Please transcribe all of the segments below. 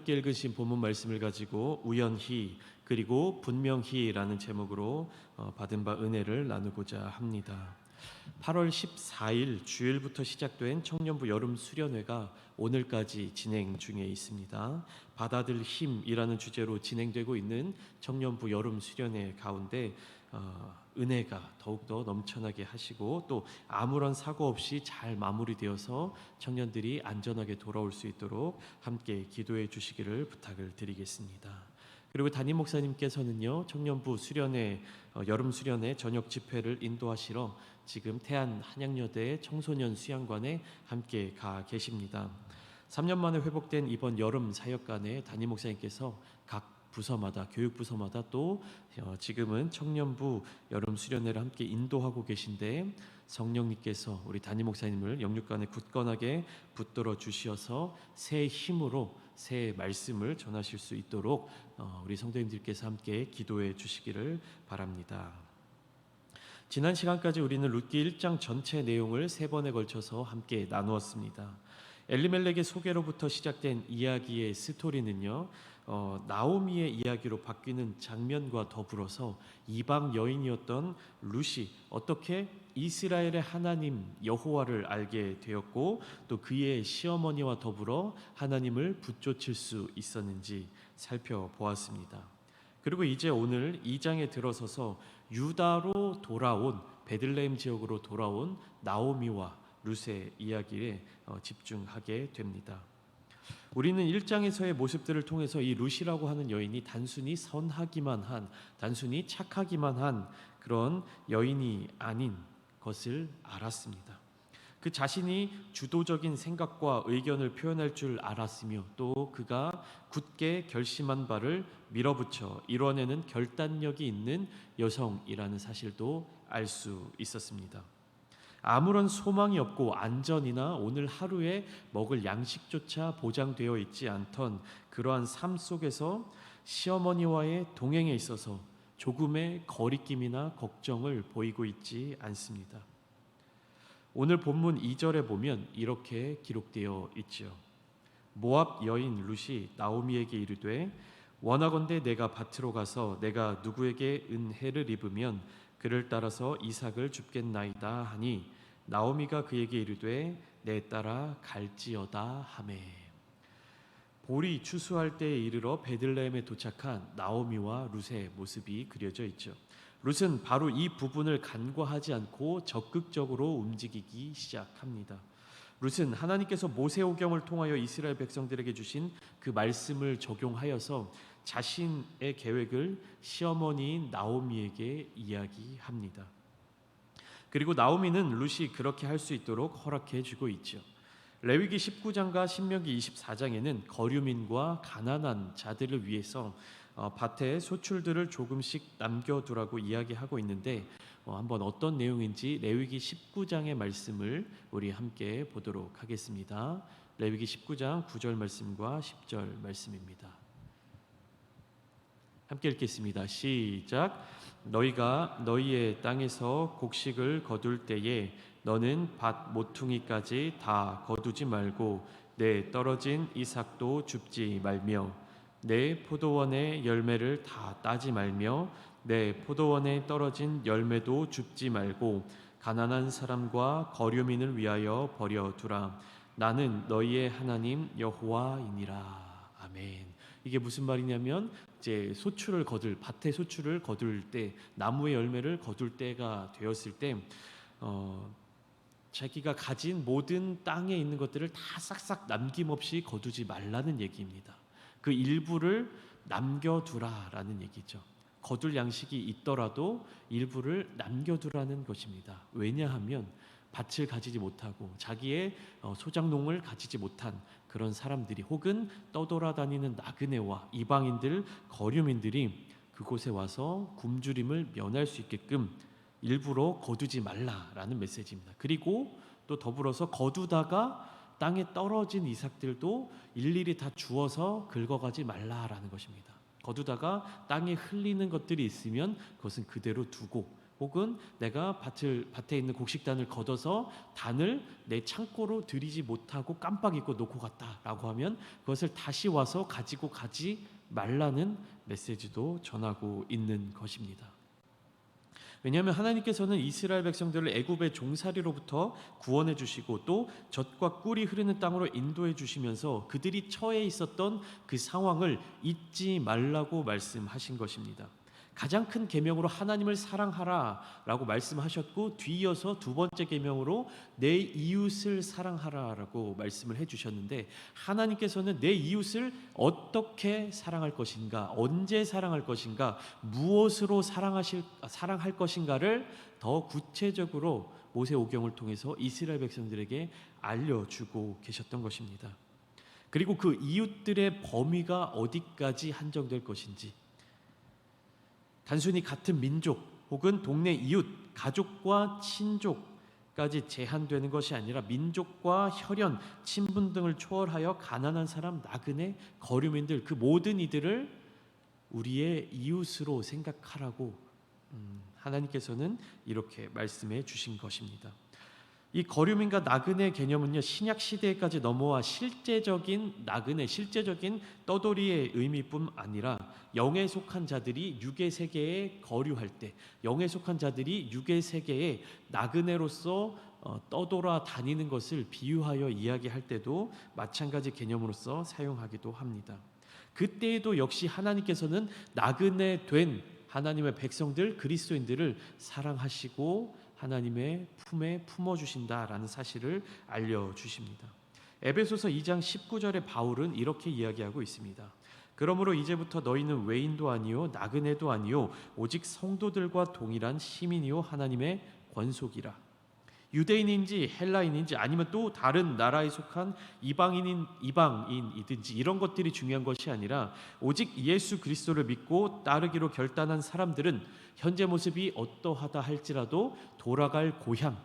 함께 읽으신 본문 말씀을 가지고 우연히 그리고 분명히라는 제목으로 받은 바 은혜를 나누고자 합니다. 8월 14일 주일부터 시작된 청년부 여름 수련회가 오늘까지 진행 중에 있습니다. 받아들 힘이라는 주제로 진행되고 있는 청년부 여름 수련회 가운데 은혜가 더욱더 넘쳐나게 하시고 또 아무런 사고 없이 잘 마무리되어서 청년들이 안전하게 돌아올 수 있도록 함께 기도해 주시기를 부탁을 드리겠습니다. 그리고 담임 목사님께서는요, 청년부 수련회 여름 수련회 저녁 집회를 인도하시러 지금 태안 한양여대 청소년 수양관에 함께 가 계십니다. 3년 만에 회복된 이번 여름 사역관에 담임 목사님께서 각 부서마다 교육부서마다 또 지금은 청년부 여름 수련회를 함께 인도하고 계신데 성령님께서 우리 담임 목사님을 영육간에 굳건하게 붙들어 주시어서 새 힘으로 새 말씀을 전하실 수 있도록 우리 성도님들께서 함께 기도해 주시기를 바랍니다. 지난 시간까지 우리는 룻기 1장 전체 내용을 3번에 걸쳐서 함께 나누었습니다. 엘리멜렉의 소개로부터 시작된 이야기의 스토리는요, 나오미의 이야기로 바뀌는 장면과 더불어서 이방 여인이었던 룻이 어떻게 이스라엘의 하나님 여호와를 알게 되었고 또 그의 시어머니와 더불어 하나님을 붙쫓을 수 있었는지 살펴보았습니다. 그리고 이제 오늘 2장에 들어서서 유다로 돌아온 베들레헴 지역으로 돌아온 나오미와 룻의 이야기에 집중하게 됩니다. 우리는 1장에서의 모습들을 통해서 이 룻이라고 하는 여인이 단순히 선하기만 한, 단순히 착하기만 한 그런 여인이 아닌 것을 알았습니다. 그 자신이 주도적인 생각과 의견을 표현할 줄 알았으며 또 그가 굳게 결심한 바를 밀어붙여 이뤄내는 결단력이 있는 여성이라는 사실도 알 수 있었습니다. 아무런 소망이 없고 안전이나 오늘 하루에 먹을 양식조차 보장되어 있지 않던 그러한 삶 속에서 시어머니와의 동행에 있어서 조금의 거리낌이나 걱정을 보이고 있지 않습니다. 오늘 본문 2절에 보면 이렇게 기록되어 있죠. 모압 여인 룻이 나오미에게 이르되 원하건대 내가 밭으로 가서 내가 누구에게 은혜를 입으면 그를 따라서 이삭을 줍겠나이다 하니 나오미가 그에게 이르되 내 따라 갈지어다 하매. 보리 추수할 때에 이르러 베들레헴에 도착한 나오미와 룻의 모습이 그려져 있죠. 룻은 바로 이 부분을 간과하지 않고 적극적으로 움직이기 시작합니다. 룻은 하나님께서 모세오경을 통하여 이스라엘 백성들에게 주신 그 말씀을 적용하여서 자신의 계획을 시어머니인 나오미에게 이야기합니다. 그리고 나오미는 룻이 그렇게 할 수 있도록 허락해 주고 있죠. 레위기 19장과 신명기 24장에는 거류민과 가난한 자들을 위해서 밭에 소출들을 조금씩 남겨두라고 이야기하고 있는데 한번 어떤 내용인지 레위기 19장의 말씀을 우리 함께 보도록 하겠습니다. 레위기 19장 9절 말씀과 10절 말씀입니다. 함께 읽겠습니다. 시작. 너희가 너희의 땅에서 곡식을 거둘 때에 너는 밭 모퉁이까지 다 거두지 말고 내 떨어진 이삭도 줍지 말며 내 포도원의 열매를 다 따지 말며 내 포도원에 떨어진 열매도 줍지 말고 가난한 사람과 거류민을 위하여 버려두라. 나는 너희의 하나님 여호와이니라. 아멘. 이게 무슨 말이냐면 이제 소출을 거둘 밭의 소출을 거둘 때 나무의 열매를 거둘 때가 되었을 때 자기가 가진 모든 땅에 있는 것들을 다 싹싹 남김없이 거두지 말라는 얘기입니다. 그 일부를 남겨두라라는 얘기죠. 거둘 양식이 있더라도 일부를 남겨두라는 것입니다. 왜냐하면 밭을 가지지 못하고 자기의 소작농을 가지지 못한 그런 사람들이 혹은 떠돌아다니는 나그네와 이방인들, 거류민들이 그곳에 와서 굶주림을 면할 수 있게끔 일부러 거두지 말라라는 메시지입니다. 그리고 또 더불어서 거두다가 땅에 떨어진 이삭들도 일일이 다 주워서 긁어가지 말라라는 것입니다. 거두다가 땅에 흘리는 것들이 있으면 그것은 그대로 두고 혹은 내가 밭에 있는 곡식단을 걷어서 단을 내 창고로 들이지 못하고 깜빡 잊고 놓고 갔다라고 하면 그것을 다시 와서 가지고 가지 말라는 메시지도 전하고 있는 것입니다. 왜냐하면 하나님께서는 이스라엘 백성들을 애굽의 종살이로부터 구원해 주시고 또 젖과 꿀이 흐르는 땅으로 인도해 주시면서 그들이 처해 있었던 그 상황을 잊지 말라고 말씀하신 것입니다. 가장 큰 계명으로 하나님을 사랑하라라고 말씀하셨고, 뒤이어서 두 번째 계명으로 내 이웃을 사랑하라라고 말씀을 해주셨는데, 하나님께서는 내 이웃을 어떻게 사랑할 것인가, 언제 사랑할 것인가, 무엇으로 사랑할 것인가를 더 구체적으로 모세오경을 통해서 이스라엘 백성들에게 알려주고 계셨던 것입니다. 그리고 그 이웃들의 범위가 어디까지 한정될 것인지, 단순히 같은 민족 혹은 동네 이웃, 가족과 친족까지 제한되는 것이 아니라 민족과 혈연, 친분 등을 초월하여 가난한 사람, 나그네, 거류민들, 그 모든 이들을 우리의 이웃으로 생각하라고 하나님께서는 이렇게 말씀해 주신 것입니다. 이 거류민과 나그네 개념은요, 신약 시대까지 넘어와 실제적인 나그네, 실제적인 떠돌이의 의미뿐 아니라 영에 속한 자들이 육의 세계에 거류할 때, 영에 속한 자들이 육의 세계에 나그네로서 떠돌아 다니는 것을 비유하여 이야기할 때도 마찬가지 개념으로서 사용하기도 합니다. 그때에도 역시 하나님께서는 나그네 된 하나님의 백성들, 그리스도인들을 사랑하시고 하나님의 품에 품어주신다라는 사실을 알려주십니다. 에베소서 2장 19절에 바울은 이렇게 이야기하고 있습니다. 그러므로 이제부터 너희는 외인도 아니요 나그네도 아니요 오직 성도들과 동일한 시민이요 하나님의 권속이라. 유대인인지 헬라인인지 아니면 또 다른 나라에 속한 이방인이든지 이런 것들이 중요한 것이 아니라 오직 예수 그리스도를 믿고 따르기로 결단한 사람들은 현재 모습이 어떠하다 할지라도 돌아갈 고향,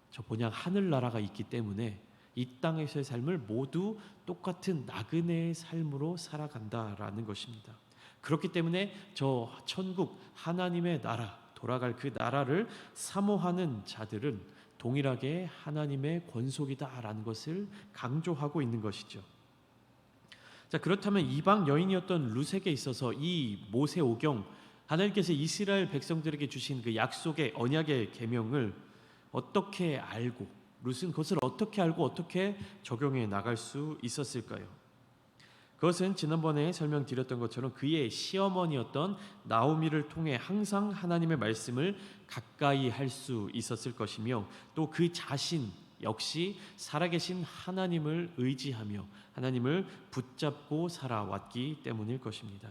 저 본향 하늘나라가 있기 때문에 이 땅에서의 삶을 모두 똑같은 나그네의 삶으로 살아간다라는 것입니다. 그렇기 때문에 저 천국 하나님의 나라, 돌아갈 그 나라를 사모하는 자들은 동일하게 하나님의 권속이다라는 것을 강조하고 있는 것이죠. 자, 그렇다면 이방 여인이었던 룻에게 있어서 이 모세오경, 하나님께서 이스라엘 백성들에게 주신 그 약속의 언약의 계명을 어떻게 알고, 룻은 그것을 어떻게 알고 어떻게 적용해 나갈 수 있었을까요? 그것은 지난번에 설명드렸던 것처럼 그의 시어머니였던 나오미를 통해 항상 하나님의 말씀을 가까이 할 수 있었을 것이며, 또 그 자신 역시 살아계신 하나님을 의지하며 하나님을 붙잡고 살아왔기 때문일 것입니다.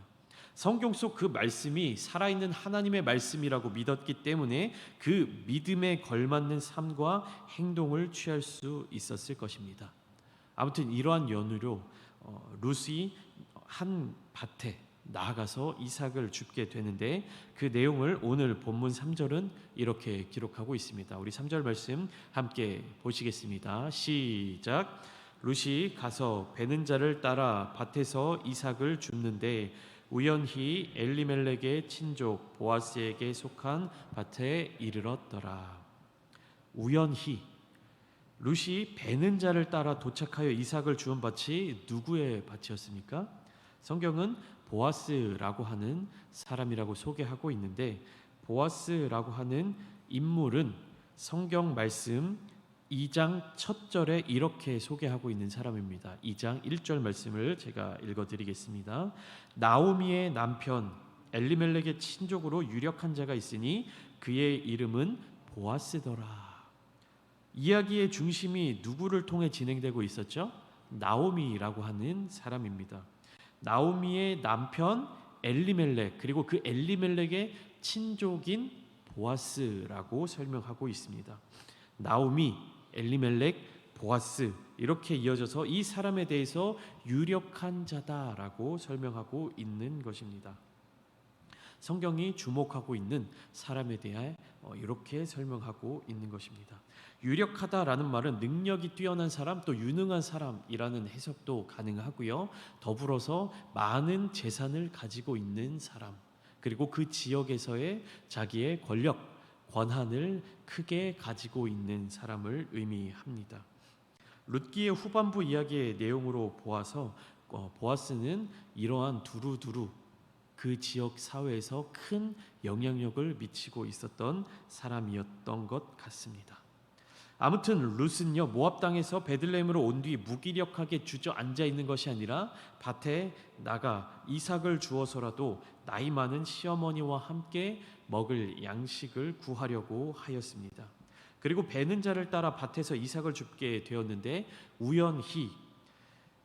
성경 속 그 말씀이 살아있는 하나님의 말씀이라고 믿었기 때문에 그 믿음에 걸맞는 삶과 행동을 취할 수 있었을 것입니다. 아무튼 이러한 연유로 룻이 한 밭에 나아가서 이삭을 줍게 되는데, 그 내용을 오늘 본문 3절은 이렇게 기록하고 있습니다. 우리 3절 말씀 함께 보시겠습니다. 시작. 룻이 가서 베는 자를 따라 밭에서 이삭을 줍는데 우연히 엘리멜렉의 친족 보아스에게 속한 밭에 이르렀더라. 우연히 룻이 베는 자를 따라 도착하여 이삭을 주운 밭이 누구의 밭이었습니까? 성경은 보아스라고 하는 사람이라고 소개하고 있는데, 보아스라고 하는 인물은 성경 말씀 2장 첫 절에 이렇게 소개하고 있는 사람입니다. 2장 1절 말씀을 제가 읽어드리겠습니다. 나오미의 남편 엘리멜렉의 친족으로 유력한 자가 있으니 그의 이름은 보아스더라. 이야기의 중심이 누구를 통해 진행되고 있었죠? 나오미라고 하는 사람입니다. 나오미의 남편 엘리멜렉, 그리고 그 엘리멜렉의 친족인 보아스라고 설명하고 있습니다. 나오미, 엘리멜렉, 보아스, 이렇게 이어져서 이 사람에 대해서 유력한 자다라고 설명하고 있는 것입니다. 성경이 주목하고 있는 사람에 대해 이렇게 설명하고 있는 것입니다. 유력하다라는 말은 능력이 뛰어난 사람, 또 유능한 사람이라는 해석도 가능하고요. 더불어서 많은 재산을 가지고 있는 사람, 그리고 그 지역에서의 자기의 권력, 권한을 크게 가지고 있는 사람을 의미합니다. 룻기의 후반부 이야기의 내용으로 보아서 보아스는 이러한 두루두루 그 지역 사회에서 큰 영향력을 미치고 있었던 사람이었던 것 같습니다. 아무튼 룻은요, 모압 땅에서 베들레헴으로 온 뒤 무기력하게 주저앉아 있는 것이 아니라 밭에 나가 이삭을 주어서라도 나이 많은 시어머니와 함께 먹을 양식을 구하려고 하였습니다. 그리고 베는 자를 따라 밭에서 이삭을 줍게 되었는데 우연히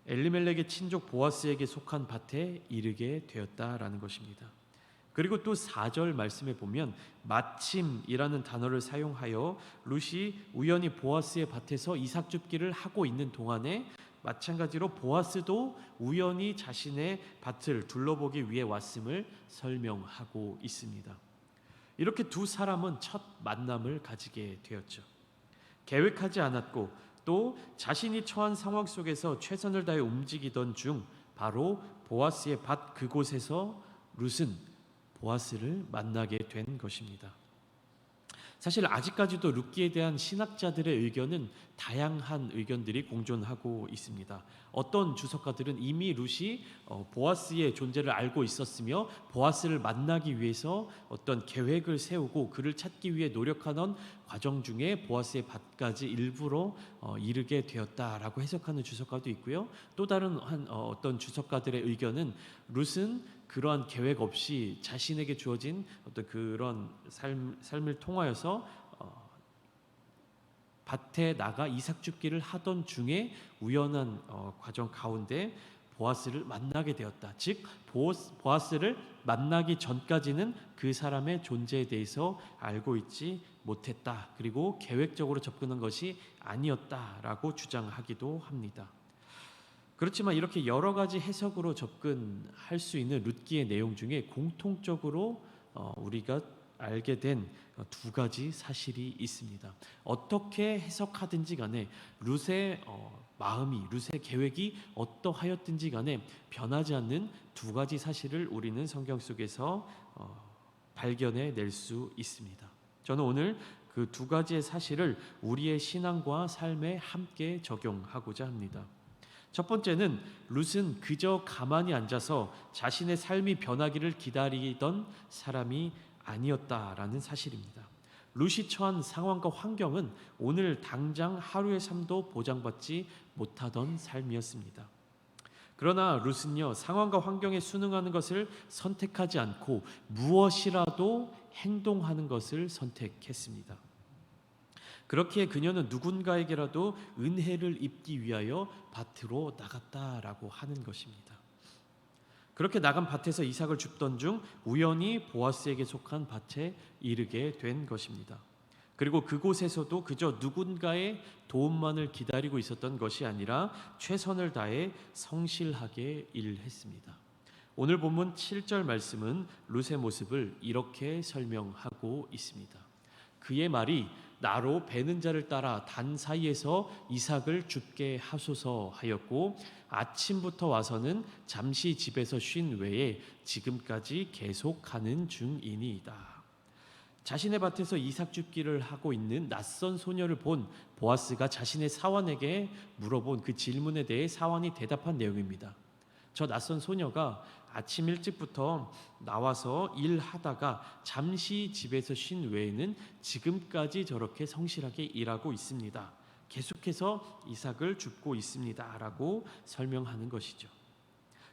엘리멜렉의 친족 보아스에게 속한 밭에 이르게 되었다라는 것입니다. 그리고 또 4절 말씀에 보면 마침이라는 단어를 사용하여 룻이 우연히 보아스의 밭에서 이삭 줍기를 하고 있는 동안에 마찬가지로 보아스도 우연히 자신의 밭을 둘러보기 위해 왔음을 설명하고 있습니다. 이렇게 두 사람은 첫 만남을 가지게 되었죠. 계획하지 않았고 또 자신이 처한 상황 속에서 최선을 다해 움직이던 중 바로 보아스의 밭 그곳에서 룻은 보아스를 만나게 된 것입니다. 사실 아직까지도 룻기에 대한 신학자들의 의견은 다양한 의견들이 공존하고 있습니다. 어떤 주석가들은 이미 룻이 보아스의 존재를 알고 있었으며 보아스를 만나기 위해서 어떤 계획을 세우고 그를 찾기 위해 노력하던 과정 중에 보아스의 밭까지 일부러 이르게 되었다라고 해석하는 주석가도 있고요. 또 다른 어떤 주석가들의 의견은 룻은 그러한 계획 없이 자신에게 주어진 어떤 그런 삶을 통하여서 밭에 나가 이삭 줍기를 하던 중에 우연한 과정 가운데 보아스를 만나게 되었다. 즉 보아스를 만나기 전까지는 그 사람의 존재에 대해서 알고 있지 못했다. 그리고 계획적으로 접근한 것이 아니었다라고 주장하기도 합니다. 그렇지만 이렇게 여러 가지 해석으로 접근할 수 있는 룻기의 내용 중에 공통적으로 우리가 알게 된 두 가지 사실이 있습니다. 어떻게 해석하든지 간에 룻의 마음이, 룻의 계획이 어떠하였든지 간에 변하지 않는 두 가지 사실을 우리는 성경 속에서 발견해 낼 수 있습니다. 저는 오늘 그 두 가지의 사실을 우리의 신앙과 삶에 함께 적용하고자 합니다. 첫 번째는 룻은 그저 가만히 앉아서 자신의 삶이 변하기를 기다리던 사람이 아니었다라는 사실입니다. 룻이 처한 상황과 환경은 오늘 당장 하루의 삶도 보장받지 못하던 삶이었습니다. 그러나 룻은요, 상황과 환경에 순응하는 것을 선택하지 않고 무엇이라도 행동하는 것을 선택했습니다. 그렇게 그녀는 누군가에게라도 은혜를 입기 위하여 밭으로 나갔다라고 하는 것입니다. 그렇게 나간 밭에서 이삭을 줍던 중 우연히 보아스에게 속한 밭에 이르게 된 것입니다. 그리고 그곳에서도 그저 누군가의 도움만을 기다리고 있었던 것이 아니라 최선을 다해 성실하게 일했습니다. 오늘 본문 7절 말씀은 룻의 모습을 이렇게 설명하고 있습니다. 그의 말이 나로 베는 자를 따라 단 사이에서 이삭을 줍게 하소서 하였고 아침부터 와서는 잠시 집에서 쉰 외에 지금까지 계속하는 중이니이다. 자신의 밭에서 이삭 줍기를 하고 있는 낯선 소녀를 본 보아스가 자신의 사환에게 물어본 그 질문에 대해 사환이 대답한 내용입니다. 저 낯선 소녀가 아침 일찍부터 나와서 일하다가 잠시 집에서 쉰 외에는 지금까지 저렇게 성실하게 일하고 있습니다. 계속해서 이삭을 줍고 있습니다. 라고 설명하는 것이죠.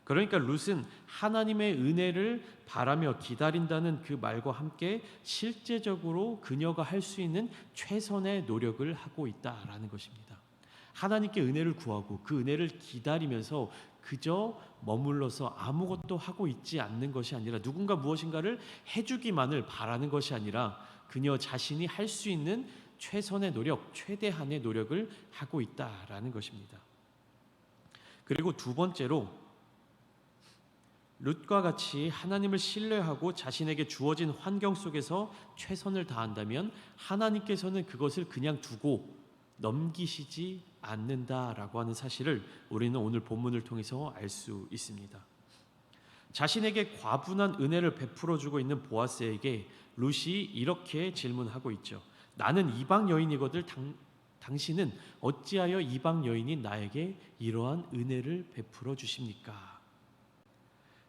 그러니까 룻은 하나님의 은혜를 바라며 기다린다는 그 말과 함께 실제적으로 그녀가 할 수 있는 최선의 노력을 하고 있다라는 것입니다. 하나님께 은혜를 구하고 그 은혜를 기다리면서 그저 머물러서 아무것도 하고 있지 않는 것이 아니라 누군가 무엇인가를 해주기만을 바라는 것이 아니라 그녀 자신이 할 수 있는 최선의 노력, 최대한의 노력을 하고 있다라는 것입니다. 그리고 두 번째로 룻과 같이 하나님을 신뢰하고 자신에게 주어진 환경 속에서 최선을 다한다면 하나님께서는 그것을 그냥 두고 넘기시지 않는다라고 하는 사실을 우리는 오늘 본문을 통해서 알 수 있습니다. 자신에게 과분한 은혜를 베풀어 주고 있는 보아스에게 룻이 이렇게 질문하고 있죠. 나는 이방 여인이거든 당신은 어찌하여 이방 여인인 나에게 이러한 은혜를 베풀어 주십니까?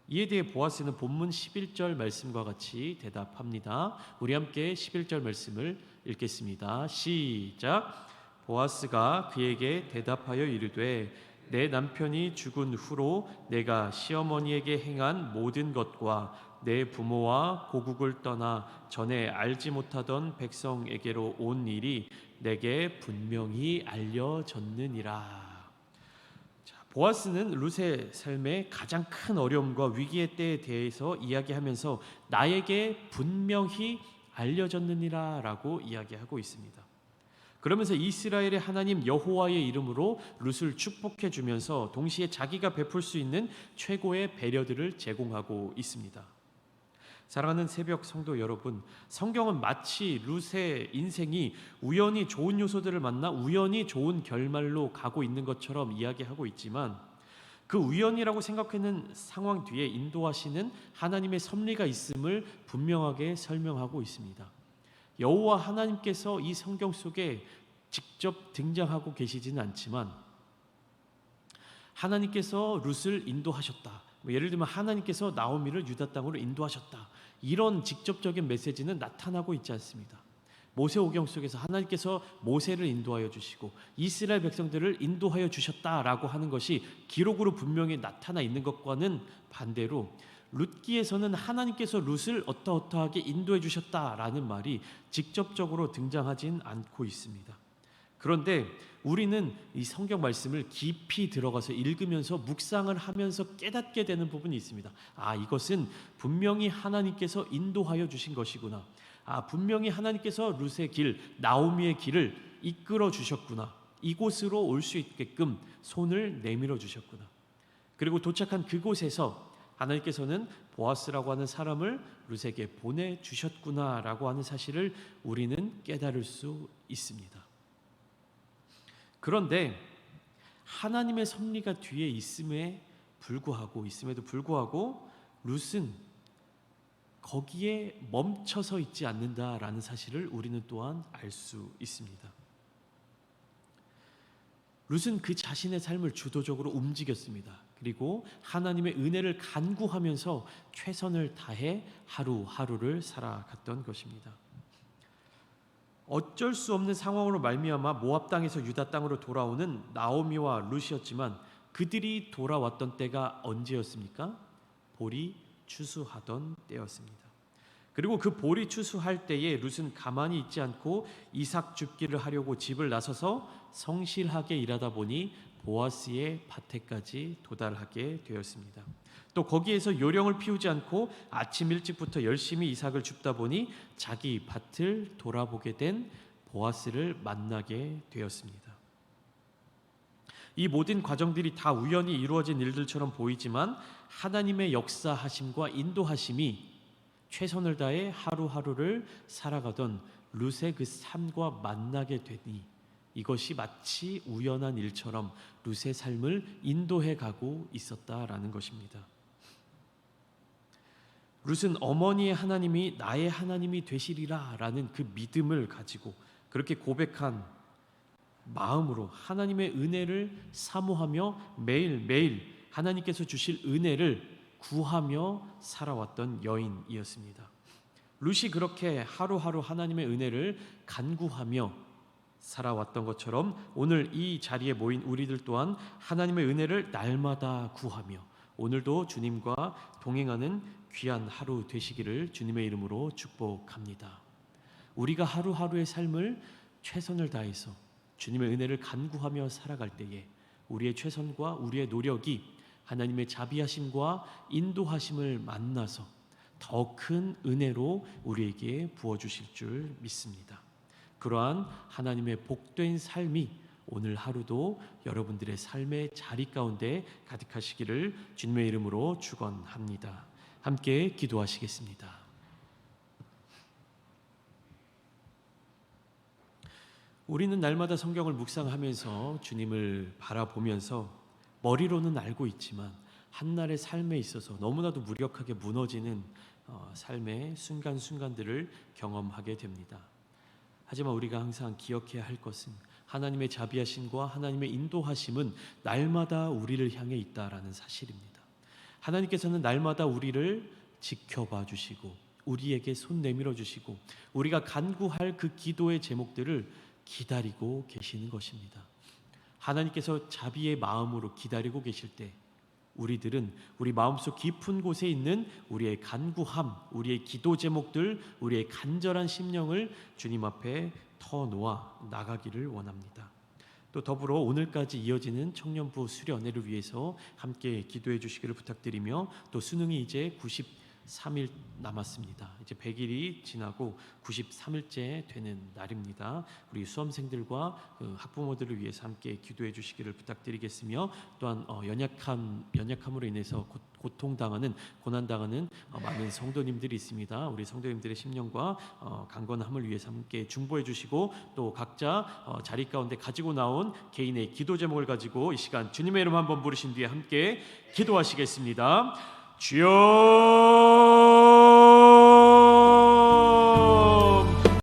이에 대해 보아스는 본문 11절 말씀과 같이 대답합니다. 우리 함께 11절 말씀을 읽겠습니다. 시작. 보아스가 그에게 대답하여 이르되 내 남편이 죽은 후로 내가 시어머니에게 행한 모든 것과 내 부모와 고국을 떠나 전에 알지 못하던 백성에게로 온 일이 내게 분명히 알려졌느니라. 보아스는 룻의 삶의 가장 큰 어려움과 위기의 때에 대해서 이야기하면서 나에게 분명히 알려졌느니라 라고 이야기하고 있습니다. 그러면서 이스라엘의 하나님 여호와의 이름으로 룻을 축복해 주면서 동시에 자기가 베풀 수 있는 최고의 배려들을 제공하고 있습니다. 사랑하는 새벽 성도 여러분, 성경은 마치 룻의 인생이 우연히 좋은 요소들을 만나 우연히 좋은 결말로 가고 있는 것처럼 이야기하고 있지만 그 우연이라고 생각하는 상황 뒤에 인도하시는 하나님의 섭리가 있음을 분명하게 설명하고 있습니다. 여호와 하나님께서 이 성경 속에 직접 등장하고 계시지는 않지만 하나님께서 룻을 인도하셨다. 예를 들면 하나님께서 나오미를 유다 땅으로 인도하셨다. 이런 직접적인 메시지는 나타나고 있지 않습니다. 모세오경 속에서 하나님께서 모세를 인도하여 주시고 이스라엘 백성들을 인도하여 주셨다라고 하는 것이 기록으로 분명히 나타나 있는 것과는 반대로 룻기에서는 하나님께서 룻을 어떠어떠하게 인도해 주셨다라는 말이 직접적으로 등장하진 않고 있습니다. 그런데 우리는 이 성경 말씀을 깊이 들어가서 읽으면서 묵상을 하면서 깨닫게 되는 부분이 있습니다. 이것은 분명히 하나님께서 인도하여 주신 것이구나. 분명히 하나님께서 룻의 길, 나오미의 길을 이끌어 주셨구나. 이곳으로 올 수 있게끔 손을 내밀어 주셨구나. 그리고 도착한 그곳에서 하나님께서는 보아스라고 하는 사람을 룻에게 보내주셨구나라고 하는 사실을 우리는 깨달을 수 있습니다. 그런데 하나님의 섭리가 뒤에 있음에도 불구하고 룻은 거기에 멈춰서 있지 않는다라는 사실을 우리는 또한 알 수 있습니다. 룻은 그 자신의 삶을 주도적으로 움직였습니다. 그리고 하나님의 은혜를 간구하면서 최선을 다해 하루하루를 살아갔던 것입니다. 어쩔 수 없는 상황으로 말미암아 모압 땅에서 유다 땅으로 돌아오는 나오미와 룻이었지만 그들이 돌아왔던 때가 언제였습니까? 보리 추수하던 때였습니다. 그리고 그 보리 추수할 때에 룻은 가만히 있지 않고 이삭 줍기를 하려고 집을 나서서 성실하게 일하다 보니 보아스의 밭에까지 도달하게 되었습니다. 또 거기에서 요령을 피우지 않고 아침 일찍부터 열심히 이삭을 줍다 보니 자기 밭을 돌아보게 된 보아스를 만나게 되었습니다. 이 모든 과정들이 다 우연히 이루어진 일들처럼 보이지만 하나님의 역사하심과 인도하심이 최선을 다해 하루하루를 살아가던 룻의 그 삶과 만나게 되니 이것이 마치 우연한 일처럼 룻의 삶을 인도해 가고 있었다라는 것입니다. 룻은 어머니의 하나님이 나의 하나님이 되시리라 라는 그 믿음을 가지고 그렇게 고백한 마음으로 하나님의 은혜를 사모하며 매일매일 하나님께서 주실 은혜를 구하며 살아왔던 여인이었습니다. 룻이 그렇게 하루하루 하나님의 은혜를 간구하며 살아왔던 것처럼 오늘 이 자리에 모인 우리들 또한 하나님의 은혜를 날마다 구하며 오늘도 주님과 동행하는 귀한 하루 되시기를 주님의 이름으로 축복합니다. 우리가 하루하루의 삶을 최선을 다해서 주님의 은혜를 간구하며 살아갈 때에 우리의 최선과 우리의 노력이 하나님의 자비하심과 인도하심을 만나서 더 큰 은혜로 우리에게 부어주실 줄 믿습니다. 그러한 하나님의 복된 삶이 오늘 하루도 여러분들의 삶의 자리 가운데 가득하시기를 주님의 이름으로 축원합니다. 함께 기도하시겠습니다. 우리는 날마다 성경을 묵상하면서 주님을 바라보면서 머리로는 알고 있지만 한날의 삶에 있어서 너무나도 무력하게 무너지는 삶의 순간순간들을 경험하게 됩니다. 하지만 우리가 항상 기억해야 할 것은 하나님의 자비하심과 하나님의 인도하심은 날마다 우리를 향해 있다라는 사실입니다. 하나님께서는 날마다 우리를 지켜봐 주시고 우리에게 손 내밀어 주시고 우리가 간구할 그 기도의 제목들을 기다리고 계시는 것입니다. 하나님께서 자비의 마음으로 기다리고 계실 때 우리들은 우리 마음속 깊은 곳에 있는 우리의 간구함, 우리의 기도 제목들, 우리의 간절한 심령을 주님 앞에 터놓아 나가기를 원합니다. 또 더불어 오늘까지 이어지는 청년부 수련회를 위해서 함께 기도해 주시기를 부탁드리며 또 수능이 이제 93일 남았습니다. 이제 100일이 지나고 93일째 되는 날입니다. 우리 수험생들과 그 학부모들을 위해서 함께 기도해 주시기를 부탁드리겠으며 또한 연약함으로 인해서 고통당하는 고난당하는 많은 성도님들이 있습니다. 우리 성도님들의 심령과 강건함을 위해서 함께 중보해 주시고 또 각자 자리 가운데 가지고 나온 개인의 기도 제목을 가지고 이 시간 주님의 이름 한번 부르신 뒤에 함께 기도하시겠습니다. 주여